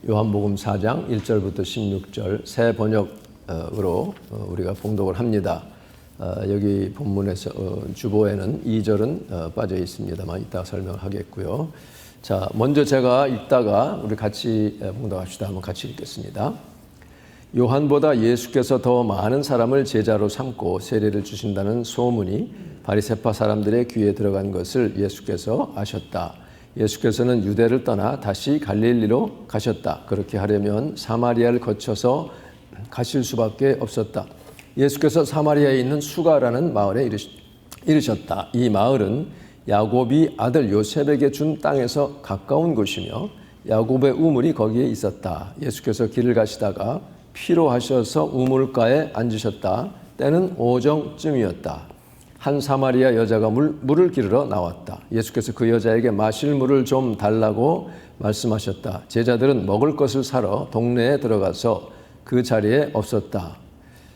요한복음 4장 1절부터 16절 새 번역으로 우리가 봉독을 합니다. 여기 본문에서 주보에는 2절은 빠져 있습니다만 이따 설명을 하겠고요. 자, 먼저 제가 읽다가 우리 같이 봉독합시다. 한번 같이 읽겠습니다. 요한보다 예수께서 더 많은 사람을 제자로 삼고 세례를 주신다는 소문이 바리새파 사람들의 귀에 들어간 것을 예수께서 아셨다. 예수께서는 유대를 떠나 다시 갈릴리로 가셨다. 그렇게 하려면 사마리아를 거쳐서 가실 수밖에 없었다. 예수께서 사마리아에 있는 수가라는 마을에 이르셨다. 이 마을은 야곱이 아들 요셉에게 준 땅에서 가까운 곳이며 야곱의 우물이 거기에 있었다. 예수께서 길을 가시다가 피로하셔서 우물가에 앉으셨다. 때는 오정쯤이었다. 한 사마리아 여자가 물을 기르러 나왔다. 예수께서 그 여자에게 마실 물을 좀 달라고 말씀하셨다. 제자들은 먹을 것을 사러 동네에 들어가서 그 자리에 없었다.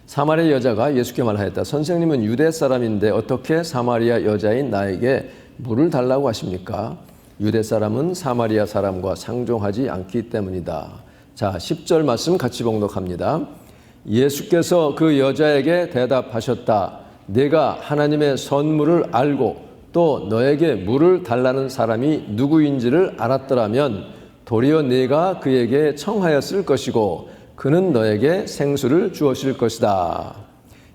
사마리아 여자가 예수께 말하였다. 선생님은 유대 사람인데 어떻게 사마리아 여자인 나에게 물을 달라고 하십니까? 유대 사람은 사마리아 사람과 상종하지 않기 때문이다. 자, 10절 말씀 같이 봉독합니다. 예수께서 그 여자에게 대답하셨다. 네가 하나님의 선물을 알고 또 너에게 물을 달라는 사람이 누구인지를 알았더라면 도리어 네가 그에게 청하였을 것이고 그는 너에게 생수를 주었을 것이다.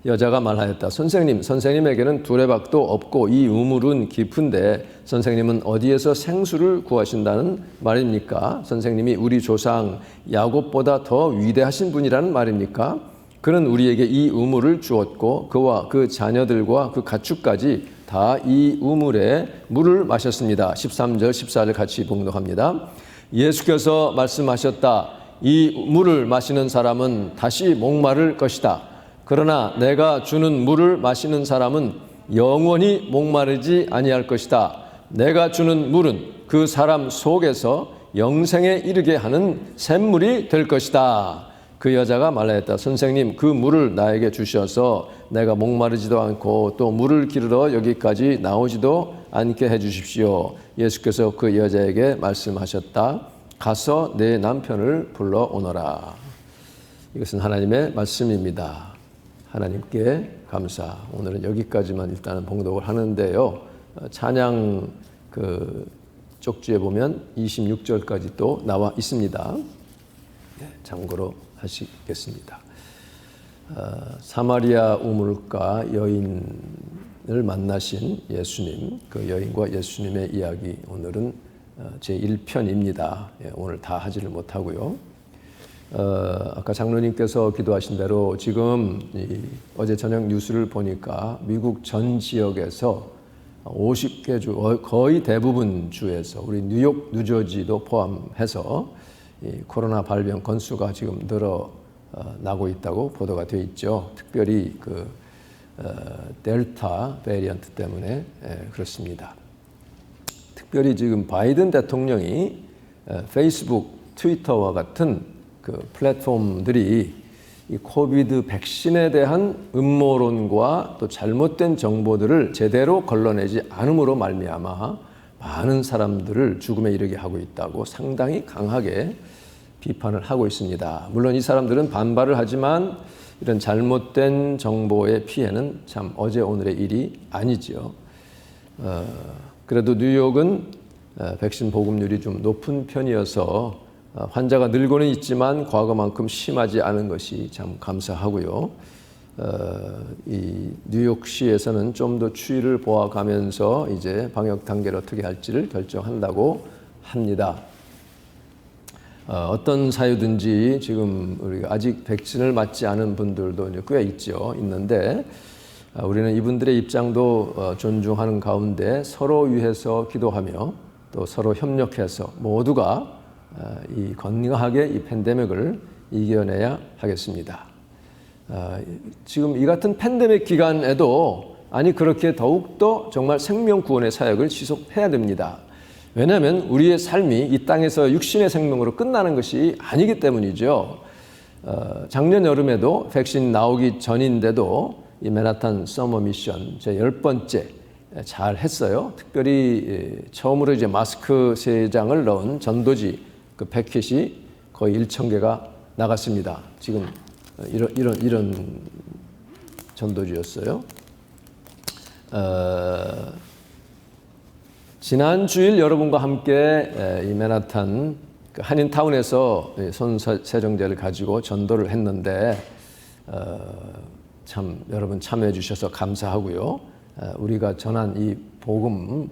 여자가 말하였다. 선생님에게는 두레박도 없고 이 우물은 깊은데 선생님은 어디에서 생수를 구하신다는 말입니까? 선생님이 우리 조상 야곱보다 더 위대하신 분이라는 말입니까? 그는 우리에게 이 우물을 주었고 그와 그 자녀들과 그 가축까지 다 이 우물에 물을 마셨습니다. 13절 14절 같이 봉독합니다. 예수께서 말씀하셨다. 이 물을 마시는 사람은 다시 목마를 것이다. 그러나 내가 주는 물을 마시는 사람은 영원히 목마르지 아니할 것이다. 내가 주는 물은 그 사람 속에서 영생에 이르게 하는 샘물이 될 것이다. 그 여자가 말하였다. 선생님, 그 물을 나에게 주셔서 내가 목마르지도 않고 또 물을 기르러 여기까지 나오지도 않게 해주십시오. 예수께서 그 여자에게 말씀하셨다. 가서 내 남편을 불러오너라. 이것은 하나님의 말씀입니다. 하나님께 감사. 오늘은 여기까지만 일단은 봉독을 하는데요. 찬양 쪽지에 보면 26절까지 또 나와 있습니다. 참고로 하시겠습니다. 사마리아 우물가 여인을 만나신 예수님, 그 여인과 예수님의 이야기 오늘은 제1편입니다. 오늘 다 하지를 못하고요. 아까 장로님께서 기도하신 대로 지금 어제 저녁 뉴스를 보니까 미국 전 지역에서 50개 주, 거의 대부분 주에서 우리 뉴욕, 뉴저지도 포함해서 이 코로나 발병 건수가 지금 늘어나고 있다고 보도가 되어 있죠. 특별히 델타 베리언트 때문에 그렇습니다. 특별히 지금 바이든 대통령이 페이스북, 트위터와 같은 플랫폼들이 이 코비드 백신에 대한 음모론과 또 잘못된 정보들을 제대로 걸러내지 않음으로 말미암아 많은 사람들을 죽음에 이르게 하고 있다고 상당히 강하게 비판을 하고 있습니다. 물론 이 사람들은 반발을 하지만 이런 잘못된 정보의 피해는 참 어제 오늘의 일이 아니죠. 그래도 뉴욕은 백신 보급률이 좀 높은 편이어서 환자가 늘고는 있지만 과거만큼 심하지 않은 것이 참 감사하고요. 이 뉴욕시에서는 좀 더 추이를 보아가면서 이제 방역 단계를 어떻게 할지를 결정한다고 합니다. 어떤 사유든지 지금 우리가 아직 백신을 맞지 않은 분들도 이제 꽤 있는데 우리는 이분들의 입장도 존중하는 가운데 서로 위해서 기도하며 또 서로 협력해서 모두가 이 건강하게 이 팬데믹을 이겨내야 하겠습니다. 지금 이 같은 팬데믹 기간에도 그렇게 더욱더 정말 생명 구원의 사역을 지속해야 됩니다. 왜냐하면 우리의 삶이 이 땅에서 육신의 생명으로 끝나는 것이 아니기 때문이죠. 작년 여름에도 백신 나오기 전인데도 이 맨하탄 서머 미션 제 10번째 잘 했어요. 특별히 처음으로 이제 마스크 3장을 넣은 전도지 그 패킷이 거의 1,000개가 나갔습니다. 지금 이런 전도지였어요. 지난 주일 여러분과 함께 이 맨하탄 한인타운에서 손세정제를 가지고 전도를 했는데 참 여러분 참여해 주셔서 감사하고요. 우리가 전한 이 복음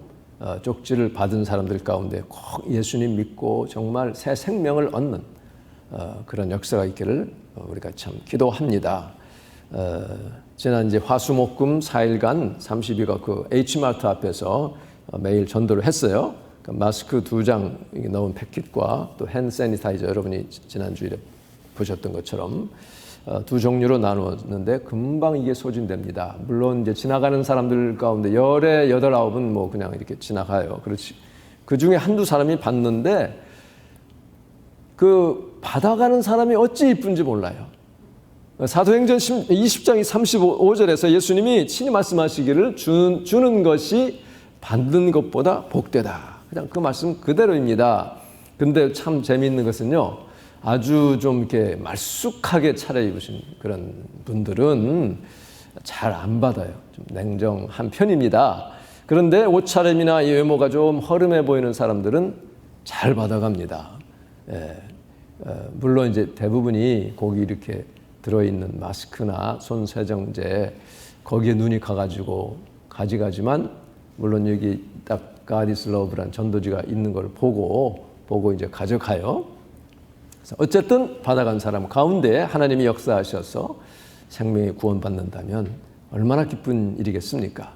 쪽지를 받은 사람들 가운데 꼭 예수님 믿고 정말 새 생명을 얻는 그런 역사가 있기를 우리가 참 기도합니다. 지난 이제 화수목금 4일간 30일간 그 H마트 앞에서 매일 전도를 했어요. 마스크 2장 넣은 패킷과 또 핸드 세니타이저 여러분이 지난 주일에 보셨던 것처럼 두 종류로 나누었는데 금방 이게 소진됩니다. 물론 이제 지나가는 사람들 가운데 열에 8, 9은 뭐 그냥 이렇게 지나가요. 그렇지. 그 중에 한두 사람이 받는데 그 받아가는 사람이 어찌 이쁜지 몰라요. 사도행전 20장 35절에서 예수님이 친히 말씀하시기를 주는 것이 받는 것보다 복되다. 그냥 그 말씀 그대로입니다. 근데 참 재미있는 것은요. 아주 좀 이렇게 말쑥하게 차려입으신 그런 분들은 잘 안 받아요. 좀 냉정한 편입니다. 그런데 옷차림이나 이 외모가 좀 허름해 보이는 사람들은 잘 받아갑니다. 물론 이제 대부분이 거기 이렇게 들어있는 마스크나 손세정제 거기에 눈이 가가지고 가지가지만 물론 여기 딱 God is Love란 전도지가 있는 걸 보고 이제 가져가요. 어쨌든 받아간 사람 가운데 하나님이 역사하셔서 생명이 구원받는다면 얼마나 기쁜 일이겠습니까?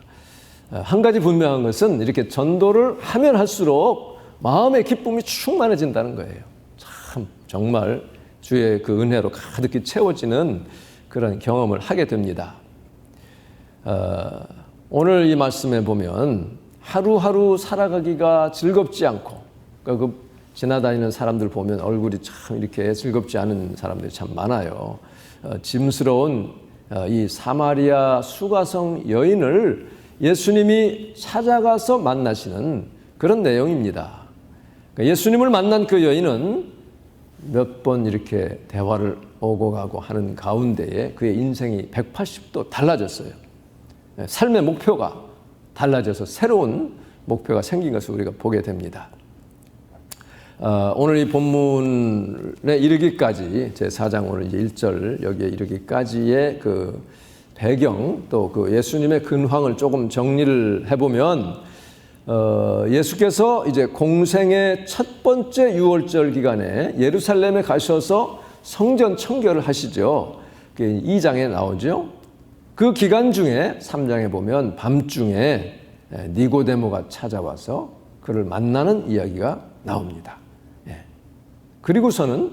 한 가지 분명한 것은 이렇게 전도를 하면 할수록 마음의 기쁨이 충만해진다는 거예요. 참 정말 주의 그 은혜로 가득히 채워지는 그런 경험을 하게 됩니다. 오늘 이 말씀에 보면 하루하루 살아가기가 즐겁지 않고 그러니까 그 지나다니는 사람들 보면 얼굴이 참 이렇게 즐겁지 않은 사람들이 참 많아요. 짐스러운 이 사마리아 수가성 여인을 예수님이 찾아가서 만나시는 그런 내용입니다. 그러니까 예수님을 만난 그 여인은 몇 번 이렇게 대화를 오고 가고 하는 가운데에 그의 인생이 180도 달라졌어요. 삶의 목표가 달라져서 새로운 목표가 생긴 것을 우리가 보게 됩니다. 오늘 이 본문에 이르기까지 제 4장 오늘 이제 1절 여기에 이르기까지의 그 배경 또 그 예수님의 근황을 조금 정리를 해보면 예수께서 이제 공생의 첫 번째 유월절 기간에 예루살렘에 가셔서 성전 청결을 하시죠. 2장에 나오죠. 그 기간 중에 3장에 보면 밤중에 니고데모가 찾아와서 그를 만나는 이야기가 나옵니다. 그리고서는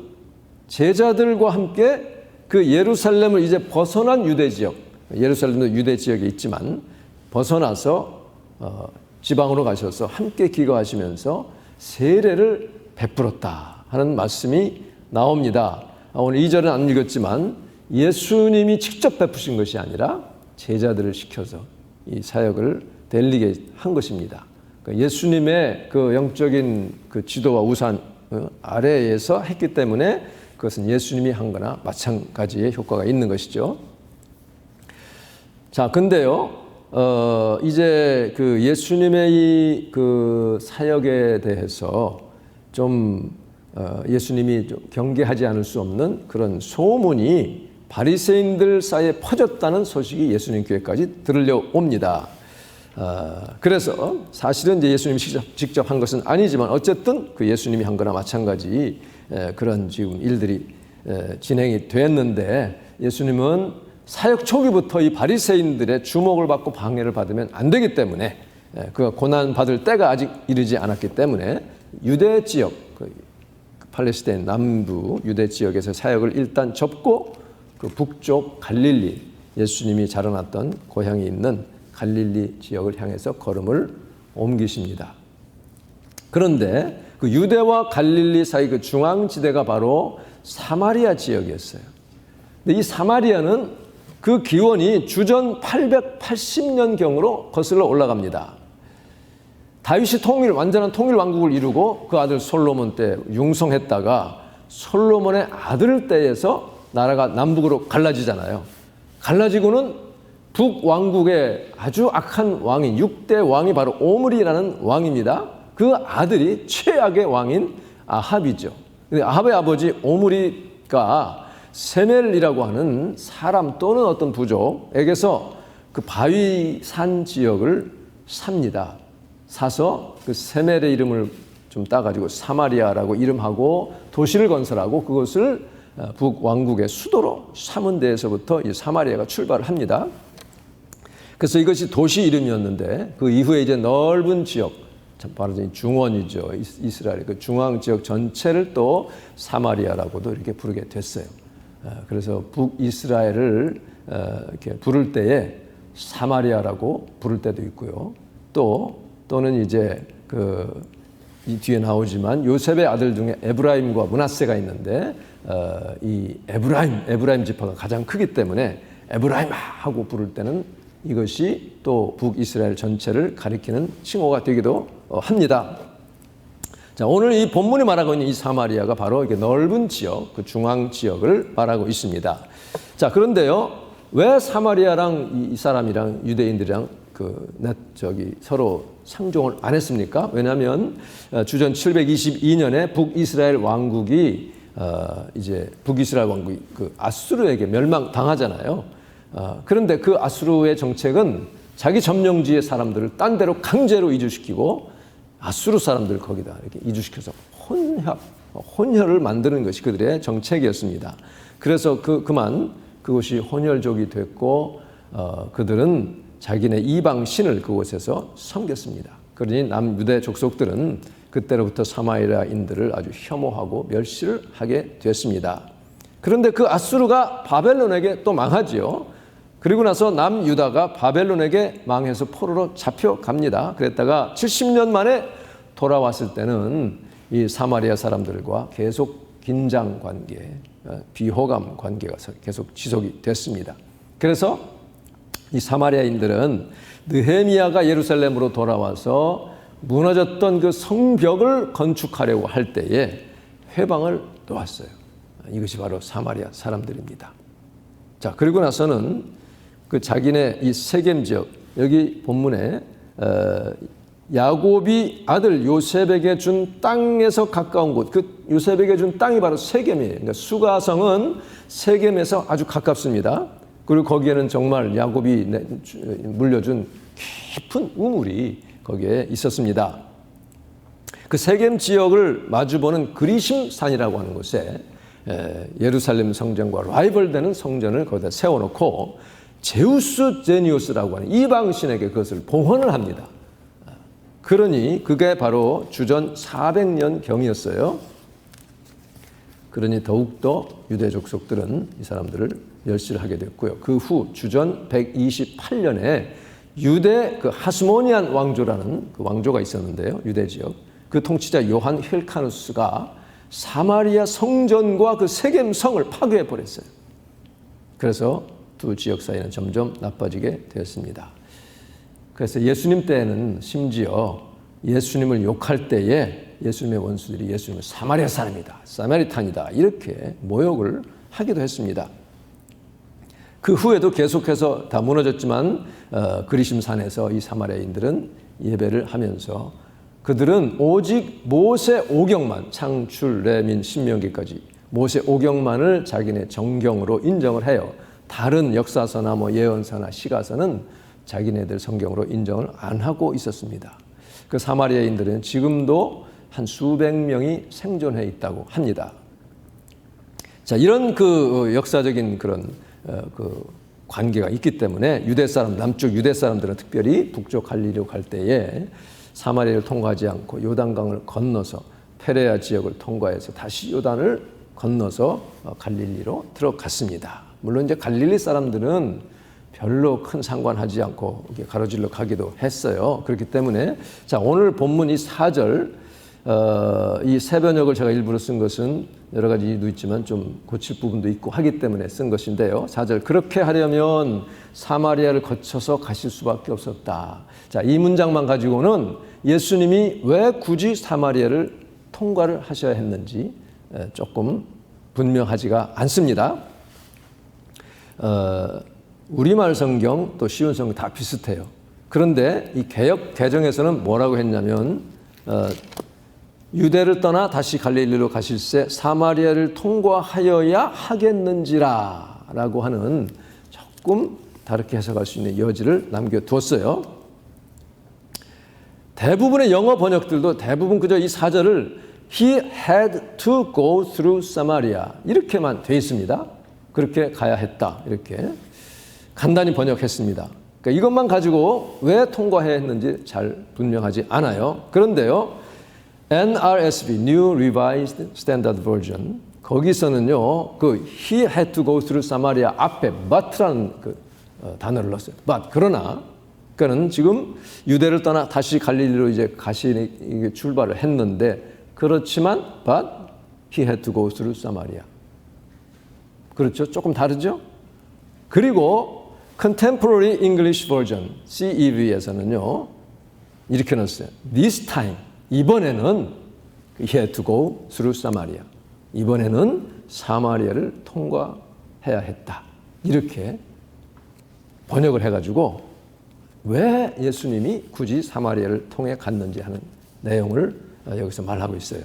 제자들과 함께 그 예루살렘을 이제 벗어난 유대 지역, 예루살렘도 유대 지역에 있지만 벗어나서 지방으로 가셔서 함께 기거하시면서 세례를 베풀었다 하는 말씀이 나옵니다. 오늘 2절은 안 읽었지만 예수님이 직접 베푸신 것이 아니라 제자들을 시켜서 이 사역을 대리게 한 것입니다. 그러니까 예수님의 그 영적인 그 지도와 우산 아래에서 했기 때문에 그것은 예수님이 한 거나 마찬가지의 효과가 있는 것이죠. 자, 근데요, 이제 그 예수님의 이 그 사역에 대해서 좀 예수님이 좀 경계하지 않을 수 없는 그런 소문이 바리새인들 사이에 퍼졌다는 소식이 예수님 교회까지 들려옵니다. 그래서 사실은 이제 예수님이 직접 한 것은 아니지만 어쨌든 그 예수님이 한 거나 마찬가지 그런 지금 일들이 진행이 됐는데 예수님은 사역 초기부터 이 바리새인들의 주목을 받고 방해를 받으면 안 되기 때문에 그가 고난 받을 때가 아직 이르지 않았기 때문에 유대 지역, 팔레스타인 남부 유대 지역에서 사역을 일단 접고 그 북쪽 갈릴리 예수님이 자라났던 고향이 있는 갈릴리 지역을 향해서 걸음을 옮기십니다. 그런데 그 유대와 갈릴리 사이 그 중앙지대가 바로 사마리아 지역이었어요. 근데 이 사마리아는 그 기원이 주전 880년경으로 거슬러 올라갑니다. 다윗이 완전한 통일 왕국을 이루고 그 아들 솔로몬 때 융성했다가 솔로몬의 아들 때에서 나라가 남북으로 갈라지잖아요. 갈라지고는 북왕국의 아주 악한 왕인 6대 왕이 바로 오므리라는 왕입니다. 그 아들이 최악의 왕인 아합이죠. 근데 아합의 아버지 오므리가 세멜이라고 하는 사람 또는 어떤 부족에게서 그 바위산 지역을 삽니다. 사서 그 세멜의 이름을 좀 따가지고 사마리아라고 이름하고 도시를 건설하고 그것을 북왕국의 수도로 삼은 데에서부터 이 사마리아가 출발을 합니다. 그래서 이것이 도시 이름이었는데 그 이후에 이제 넓은 지역, 바로 중원이죠. 이스라엘 그 중앙 지역 전체를 또 사마리아라고도 이렇게 부르게 됐어요. 그래서 북이스라엘을 이렇게 부를 때에 사마리아라고 부를 때도 있고요. 또는 이제 이 뒤에 나오지만 요셉의 아들 중에 에브라임과 므낫세가 있는데 이 에브라임 지파가 가장 크기 때문에 에브라임 하고 부를 때는 이것이 또 북이스라엘 전체를 가리키는 칭호가 되기도 합니다. 자, 오늘 이 본문이 말하고 있는 이 사마리아가 바로 이렇게 넓은 지역, 그 중앙 지역을 말하고 있습니다. 자, 그런데요, 왜 사마리아랑 이 사람이랑 유대인들이랑 서로 상종을 안 했습니까? 왜냐하면 주전 722년에 북이스라엘 왕국이 이제 북이스라엘 왕국이 그 아수르에게 멸망당하잖아요. 그런데 그 아수르의 정책은 자기 점령지의 사람들을 딴 데로 강제로 이주시키고 아수르 사람들 거기다 이렇게 이주시켜서 혼혈을 만드는 것이 그들의 정책이었습니다. 그래서 그만 그것이 혼혈족이 됐고 그들은 자기네 이방 신을 그곳에서 섬겼습니다. 그러니 남유대 족속들은 그때로부터 사마리아인들을 아주 혐오하고 멸시를 하게 됐습니다. 그런데 그 아수르가 바벨론에게 또 망하지요. 그리고 나서 남유다가 바벨론에게 망해서 포로로 잡혀갑니다. 그랬다가 70년 만에 돌아왔을 때는 이 사마리아 사람들과 계속 긴장 관계, 비호감 관계가 계속 지속이 됐습니다. 그래서 이 사마리아인들은 느헤미야가 예루살렘으로 돌아와서 무너졌던 그 성벽을 건축하려고 할 때에 회방을 놓았어요. 이것이 바로 사마리아 사람들입니다. 자, 그리고 나서는 그 자기네 이 세겜 지역, 여기 본문에 야곱이 아들 요셉에게 준 땅에서 가까운 곳, 그 요셉에게 준 땅이 바로 세겜이에요. 그러니까 수가성은 세겜에서 아주 가깝습니다. 그리고 거기에는 정말 야곱이 물려준 깊은 우물이 거기에 있었습니다. 그 세겜 지역을 마주보는 그리심산이라고 하는 곳에 예루살렘 성전과 라이벌되는 성전을 거기다 세워놓고 제우스 제니우스라고 하는 이방신에게 그것을 봉헌을 합니다. 그러니 그게 바로 주전 400년 경이었어요. 그러니 더욱더 유대 족속들은 이 사람들을 멸시를 하게 됐고요. 그 후 주전 128년에 유대 그 하스모니안 왕조라는 그 왕조가 있었는데요. 유대 지역. 그 통치자 요한 힐카누스가 사마리아 성전과 그 세겜 성을 파괴해 버렸어요. 그래서 두 지역 사이는 점점 나빠지게 되었습니다. 그래서 예수님 때에는 심지어 예수님을 욕할 때에 예수님의 원수들이 예수님을 사마리아 사람이다, 사마리탄이다 이렇게 모욕을 하기도 했습니다. 그 후에도 계속해서 다 무너졌지만 그리심산에서 이 사마리아인들은 예배를 하면서 그들은 오직 모세 오경만, 창출, 레민, 신명기까지 모세 오경만을 자기네 정경으로 인정을 해요. 다른 역사서나 예언서나 시가서는 자기네들 성경으로 인정을 안 하고 있었습니다. 그 사마리아인들은 지금도 한 수백 명이 생존해 있다고 합니다. 자, 이런 그 역사적인 그런 그 관계가 있기 때문에 유대 사람, 남쪽 유대 사람들은 특별히 북쪽 갈릴리로 갈 때에 사마리아를 통과하지 않고 요단강을 건너서 페레아 지역을 통과해서 다시 요단을 건너서 갈릴리로 들어갔습니다. 물론 이제 갈릴리 사람들은 별로 큰 상관하지 않고 가로질러 가기도 했어요. 그렇기 때문에 자, 오늘 본문 이 4절 이 새 번역을 제가 일부러 쓴 것은 여러 가지 이유도 있지만 좀 고칠 부분도 있고 하기 때문에 쓴 것인데요. 4절 그렇게 하려면 사마리아를 거쳐서 가실 수밖에 없었다. 자, 이 문장만 가지고는 예수님이 왜 굳이 사마리아를 통과를 하셔야 했는지 조금 분명하지가 않습니다. 우리말 성경 또 쉬운 성경 다 비슷해요. 그런데 이 개역 개정에서는 뭐라고 했냐면 유대를 떠나 다시 갈릴리로 가실새 사마리아를 통과하여야 하겠는지라 라고 하는 조금 다르게 해석할 수 있는 여지를 남겨두었어요. 대부분의 영어 번역들도 대부분 그저 이 4절을 He had to go through Samaria 이렇게만 돼 있습니다. 그렇게 가야 했다 이렇게 간단히 번역했습니다. 그러니까 이것만 가지고 왜 통과해야 했는지 잘 분명하지 않아요. 그런데요, NRSV, New Revised Standard Version, 거기서는요, 그 he had to go through Samaria 앞에 but라는 단어를 넣었어요. but, 그러나, 그는 지금 유대를 떠나 다시 갈릴리로 이제 출발을 했는데, 그렇지만, but he had to go through Samaria. 그렇죠? 조금 다르죠? 그리고 Contemporary English Version, CEV에서는요, 이렇게 넣었어요. This time, 이번에는 he had to go through Samaria. 이번에는 사마리아를 통과해야 했다. 이렇게 번역을 해가지고 왜 예수님이 굳이 사마리아를 통해 갔는지 하는 내용을 여기서 말하고 있어요.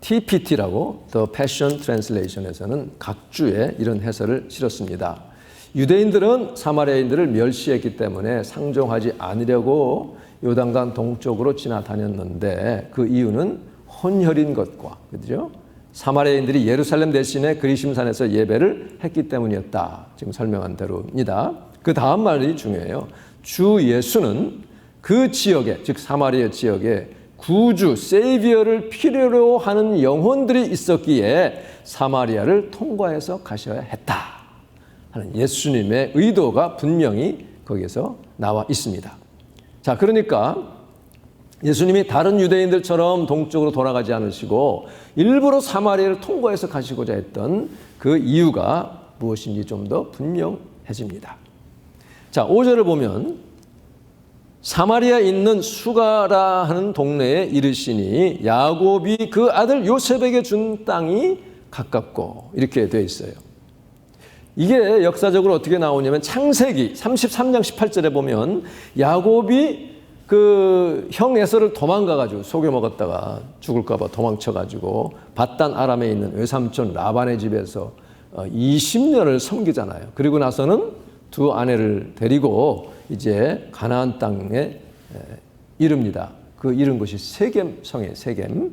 TPT라고 The Passion Translation에서는 각주에 이런 해설을 실었습니다. 유대인들은 사마리아인들을 멸시했기 때문에 상종하지 않으려고 요단강 동쪽으로 지나다녔는데 그 이유는 혼혈인 것과 그죠? 사마리아인들이 예루살렘 대신에 그리심산에서 예배를 했기 때문이었다. 지금 설명한 대로입니다. 그 다음 말이 중요해요. 주 예수는 그 지역에, 즉 사마리아 지역에 구주, 세이비어를 필요로 하는 영혼들이 있었기에 사마리아를 통과해서 가셔야 했다 하는 예수님의 의도가 분명히 거기에서 나와 있습니다. 자, 그러니까 예수님이 다른 유대인들처럼 동쪽으로 돌아가지 않으시고 일부러 사마리아를 통과해서 가시고자 했던 그 이유가 무엇인지 좀 더 분명해집니다. 자, 5절을 보면 사마리아에 있는 수가라 하는 동네에 이르시니 야곱이 그 아들 요셉에게 준 땅이 가깝고 이렇게 되어 있어요. 이게 역사적으로 어떻게 나오냐면 창세기 33장 18절에 보면 야곱이 그 형 에서를 도망가가지고 속여먹었다가 죽을까봐 도망쳐가지고 밧단 아람에 있는 외삼촌 라반의 집에서 20년을 섬기잖아요. 그리고 나서는 두 아내를 데리고 이제 가나안 땅에 이릅니다. 그 이른 곳이 세겜 성이에요. 세겜.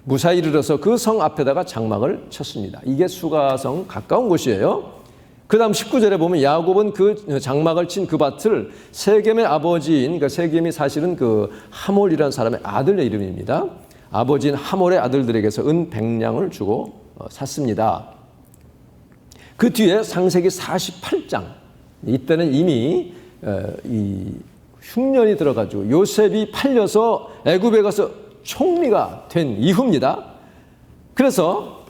무사히 이르러서 그 성 앞에다가 장막을 쳤습니다. 이게 수가성 가까운 곳이에요. 그 다음 19절에 보면 야곱은 그 장막을 친 그 밭을 세겜의 아버지인, 그러니까 세겜이 사실은 그 하몰이라는 사람의 아들의 이름입니다. 아버지인 하몰의 아들들에게서 은 100냥을 주고 샀습니다. 그 뒤에 창세기 48장, 이때는 이미 이 흉년이 들어가지고 요셉이 팔려서 애굽에 가서 총리가 된 이후입니다. 그래서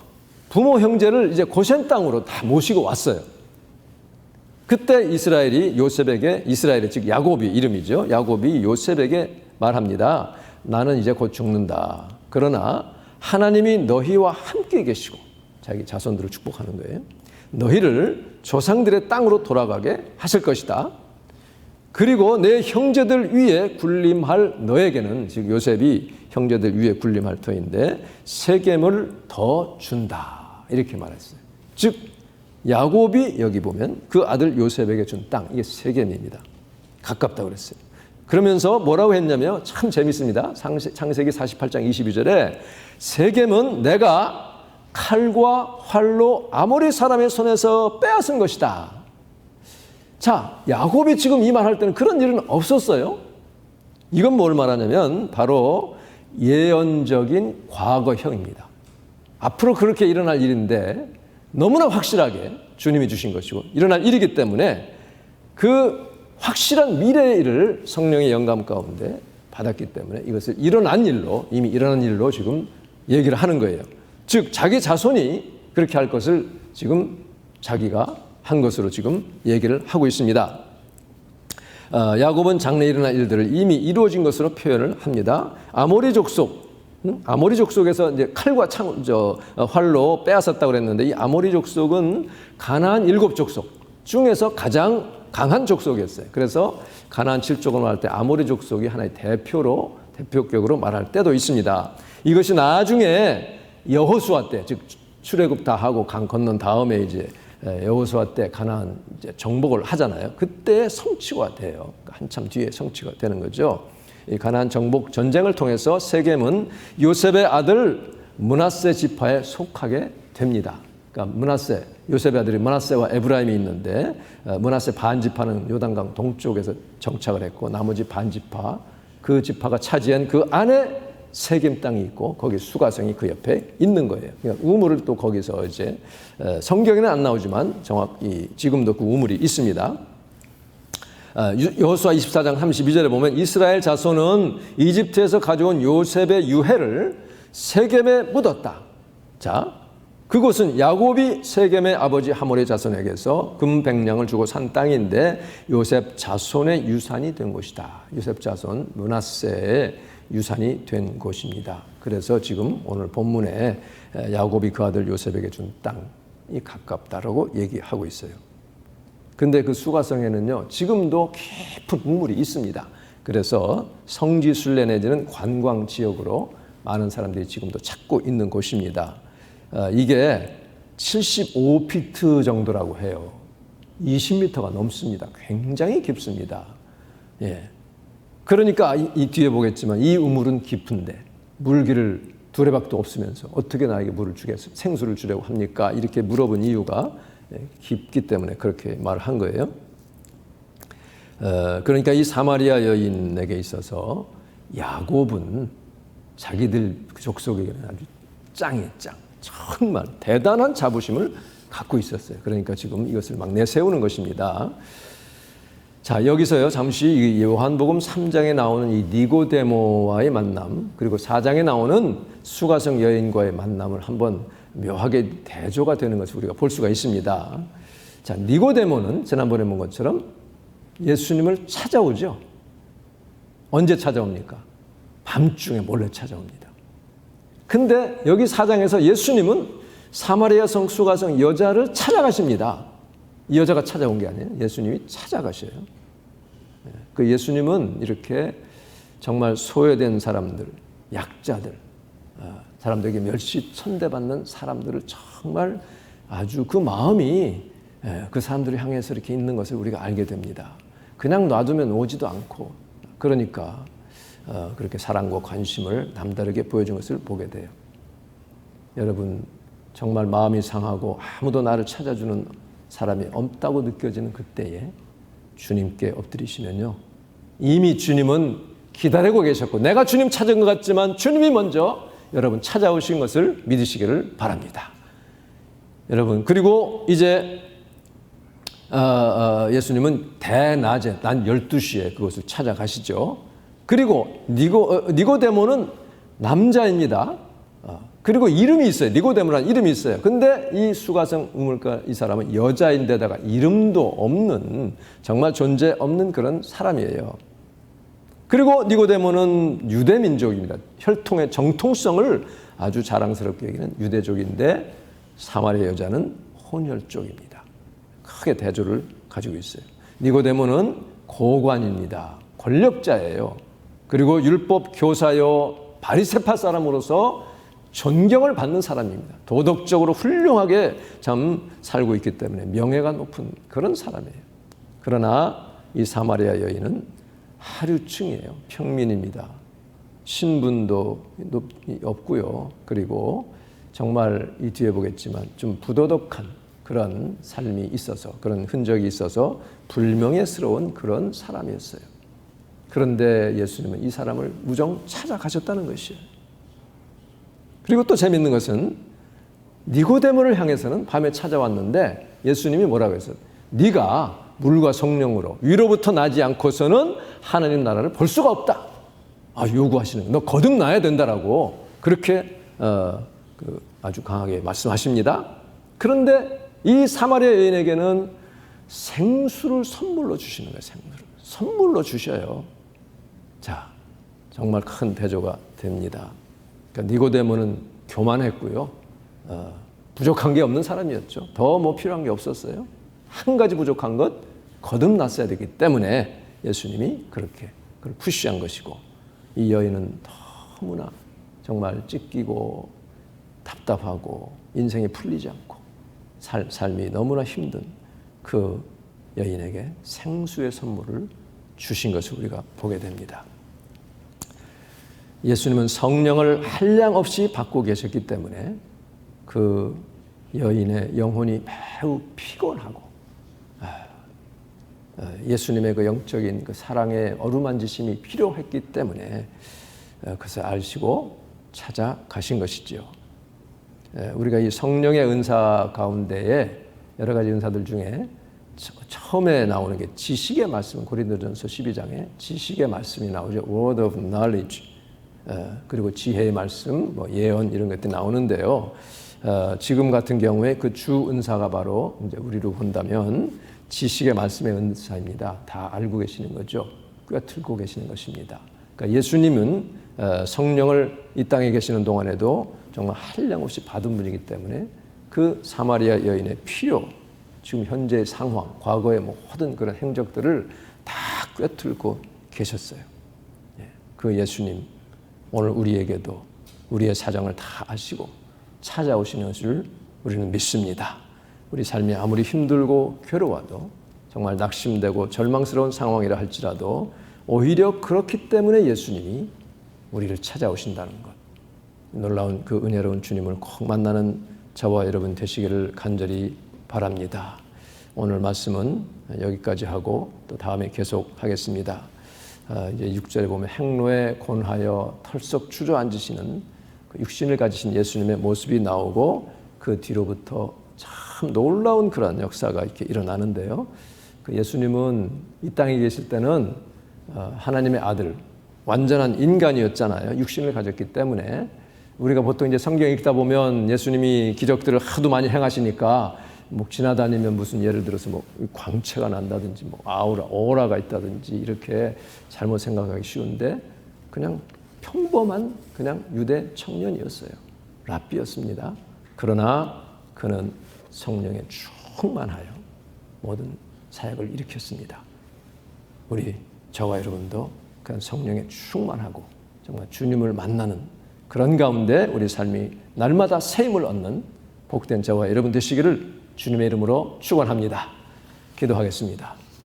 부모 형제를 이제 고센 땅으로 다 모시고 왔어요. 그때 이스라엘이 요셉에게, 이스라엘이 즉 야곱이 이름이죠. 야곱이 요셉에게 말합니다. 나는 이제 곧 죽는다. 그러나 하나님이 너희와 함께 계시고, 자기 자손들을 축복하는 거예요. 너희를 조상들의 땅으로 돌아가게 하실 것이다. 그리고 내 형제들 위에 군림할 너에게는, 즉 요셉이 형제들 위에 군림할 터인데 세겜을 더 준다. 이렇게 말했어요. 즉 야곱이 여기 보면 그 아들 요셉에게 준 땅, 이게 세겜입니다. 가깝다고 그랬어요. 그러면서 뭐라고 했냐면 참 재밌습니다. 창세기 48장 22절에 세겜은 내가 칼과 활로 아모리 사람의 손에서 빼앗은 것이다. 자, 야곱이 지금 이 말할 때는 그런 일은 없었어요. 이건 뭘 말하냐면 바로 예언적인 과거형입니다. 앞으로 그렇게 일어날 일인데 너무나 확실하게 주님이 주신 것이고 일어날 일이기 때문에 그 확실한 미래의 일을 성령의 영감 가운데 받았기 때문에 이것을 일어난 일로, 이미 일어난 일로 지금 얘기를 하는 거예요. 즉 자기 자손이 그렇게 할 것을 지금 자기가 한 것으로 지금 얘기를 하고 있습니다. 야곱은 장래에 일어날 일들을 이미 이루어진 것으로 표현을 합니다. 아모리 족속, 아모리 족속에서 이제 칼과 활로 빼앗았다고 그랬는데, 이 아모리 족속은 가나안 7족속 중에서 가장 강한 족속이었어요. 그래서 가나안 7족을 말할 때 아모리 족속이 하나의 대표격으로 말할 때도 있습니다. 이것이 나중에 여호수아 때, 즉 출애굽 다 하고 강 건넌 다음에 이제 여호수아 때 가나안 이제 정복을 하잖아요. 그때 성취가 돼요. 한참 뒤에 성취가 되는 거죠. 이 가나안 정복 전쟁을 통해서 세겜은 요셉의 아들 므낫세 지파에 속하게 됩니다. 그러니까 요셉의 아들이 므낫세와 에브라임이 있는데, 므낫세 반지파는 요단강 동쪽에서 정착을 했고, 나머지 반지파, 그 지파가 차지한 그 안에 세겜 땅이 있고, 거기 수가성이 그 옆에 있는 거예요. 그러니까 우물을 또 거기서 이제 성경에는 안 나오지만 정확히 지금도 그 우물이 있습니다. 여호수아 24장 32절에 보면 이스라엘 자손은 이집트에서 가져온 요셉의 유해를 세겜에 묻었다. 자, 그곳은 야곱이 세겜의 아버지 하몰의 자손에게서 금 100냥을 주고 산 땅인데 요셉 자손의 유산이 된 곳이다. 요셉 자손 므낫세의 유산이 된 곳입니다. 그래서 지금 오늘 본문에 야곱이 그 아들 요셉에게 준 땅이 가깝다라고 얘기하고 있어요. 근데 그 수가성에는요, 지금도 깊은 우물이 있습니다. 그래서 성지순례 내지는 관광 지역으로 많은 사람들이 지금도 찾고 있는 곳입니다. 이게 75피트 정도라고 해요. 20m가 넘습니다. 굉장히 깊습니다. 예. 그러니까 이 뒤에 보겠지만 이 우물은 깊은데 물기를 두레박도 없으면서 어떻게 나에게 물을 주겠습니까? 생수를 주려고 합니까? 이렇게 물어본 이유가 깊기 때문에 그렇게 말을 한 거예요. 그러니까 이 사마리아 여인에게 있어서 야곱은 자기들 족속에게는 아주 짱이에요, 짱. 정말 대단한 자부심을 갖고 있었어요. 그러니까 지금 이것을 막 내세우는 것입니다. 자, 여기서요, 잠시 요한복음 3장에 나오는 이 니고데모와의 만남, 그리고 4장에 나오는 수가성 여인과의 만남을 한번 묘하게 대조가 되는 것을 우리가 볼 수가 있습니다. 자, 니고데모는 지난번에 본 것처럼 예수님을 찾아오죠. 언제 찾아옵니까? 밤중에 몰래 찾아옵니다. 근데 여기 4장에서 예수님은 사마리아 성 수가성 여자를 찾아가십니다. 이 여자가 찾아온 게 아니에요. 예수님이 찾아가셔요. 그 예수님은 이렇게 정말 소외된 사람들, 약자들, 사람들에게 멸시 천대받는 사람들을 정말 아주 그 마음이 그 사람들을 향해서 이렇게 있는 것을 우리가 알게 됩니다. 그냥 놔두면 오지도 않고, 그러니까 그렇게 사랑과 관심을 남다르게 보여준 것을 보게 돼요. 여러분, 정말 마음이 상하고 아무도 나를 찾아주는 사람이 없다고 느껴지는 그때에 주님께 엎드리시면요, 이미 주님은 기다리고 계셨고, 내가 주님 찾은 것 같지만 주님이 먼저 여러분 찾아오신 것을 믿으시기를 바랍니다. 여러분, 그리고 이제 예수님은 대낮에 난 12시에 그것을 찾아가시죠. 그리고 니고데모는 남자입니다. 그리고 이름이 있어요. 니고데모라는 이름이 있어요. 근데 이 수가성 우물가 이 사람은 여자인데다가 이름도 없는, 정말 존재 없는 그런 사람이에요. 그리고 니고데모는 유대 민족입니다. 혈통의 정통성을 아주 자랑스럽게 여기는 유대족인데, 사마리아 여자는 혼혈족입니다. 크게 대조를 가지고 있어요. 니고데모는 고관입니다. 권력자예요. 그리고 율법 교사요, 바리새파 사람으로서 존경을 받는 사람입니다. 도덕적으로 훌륭하게 참 살고 있기 때문에 명예가 높은 그런 사람이에요. 그러나 이 사마리아 여인은 하류층이에요. 평민입니다. 신분도 없고요. 그리고 정말 이 뒤에 보겠지만 좀 부도덕한 그런 삶이 있어서, 그런 흔적이 있어서 불명예스러운 그런 사람이었어요. 그런데 예수님은 이 사람을 무정 찾아가셨다는 것이에요. 그리고 또 재밌는 것은 니고데모를 향해서는 밤에 찾아왔는데 예수님이 뭐라고 했어요? 네가 물과 성령으로 위로부터 나지 않고서는 하나님 나라를 볼 수가 없다. 요구하시는, 너 거듭나야 된다라고 그렇게 아주 강하게 말씀하십니다. 그런데 이 사마리아 여인에게는 생수를 선물로 주시는 거예요. 생수를 선물로 주셔요. 자, 정말 큰 대조가 됩니다. 그러니까 니고데모는 교만했고요. 부족한 게 없는 사람이었죠. 더 뭐 필요한 게 없었어요. 한 가지 부족한 것 거듭났어야 되기 때문에 예수님이 그렇게 그걸 푸시한 것이고, 이 여인은 너무나 정말 찢기고 답답하고 인생이 풀리지 않고 삶이 너무나 힘든 그 여인에게 생수의 선물을 주신 것을 우리가 보게 됩니다. 예수님은 성령을 한량없이 받고 계셨기 때문에 그 여인의 영혼이 매우 피곤하고 예수님의 그 영적인 그 사랑의 어루만지심이 필요했기 때문에 그것을 아시고 찾아가신 것이지요. 우리가 이 성령의 은사 가운데에 여러 가지 은사들 중에 처음에 나오는 게 지식의 말씀, 고린도전서 12장에 지식의 말씀이 나오죠. Word of knowledge. 그리고 지혜의 말씀, 뭐 예언 이런 것들이 나오는데요. 지금 같은 경우에 그 주 은사가 바로 이제 우리로 본다면 지식의 말씀의 은사입니다. 다 알고 계시는 거죠. 꿰뚫고 계시는 것입니다. 그러니까 예수님은 성령을 이 땅에 계시는 동안에도 정말 한량없이 받은 분이기 때문에 그 사마리아 여인의 필요, 지금 현재의 상황, 과거의 모든 그런 행적들을 다 꿰뚫고 계셨어요. 그 예수님, 오늘 우리에게도 우리의 사정을 다 아시고 찾아오시는 것을 우리는 믿습니다. 우리 삶이 아무리 힘들고 괴로워도 정말 낙심되고 절망스러운 상황이라 할지라도 오히려 그렇기 때문에 예수님이 우리를 찾아오신다는 것, 놀라운 그 은혜로운 주님을 꼭 만나는 저와 여러분 되시기를 간절히 바랍니다. 오늘 말씀은 여기까지 하고 또 다음에 계속하겠습니다. 이제 6절에 보면 행로에 곤하여 털썩 주저앉으시는 그 육신을 가지신 예수님의 모습이 나오고 그 뒤로부터 참 놀라운 그런 역사가 이렇게 일어나는데요. 그 예수님은 이 땅에 계실 때는 하나님의 아들, 완전한 인간이었잖아요. 육신을 가졌기 때문에 우리가 보통 이제 성경 읽다 보면 예수님이 기적들을 하도 많이 행하시니까 뭐 지나다니면 무슨 예를 들어서 뭐 광채가 난다든지 뭐 오라가 있다든지 이렇게 잘못 생각하기 쉬운데 그냥 평범한 그냥 유대 청년이었어요. 랍비였습니다. 그러나 그는 성령에 충만하여 모든 사역을 일으켰습니다. 우리 저와 여러분도 그런 성령에 충만하고 정말 주님을 만나는 그런 가운데 우리 삶이 날마다 새 힘을 얻는 복된 저와 여러분 되시기를 주님의 이름으로 축원합니다. 기도하겠습니다.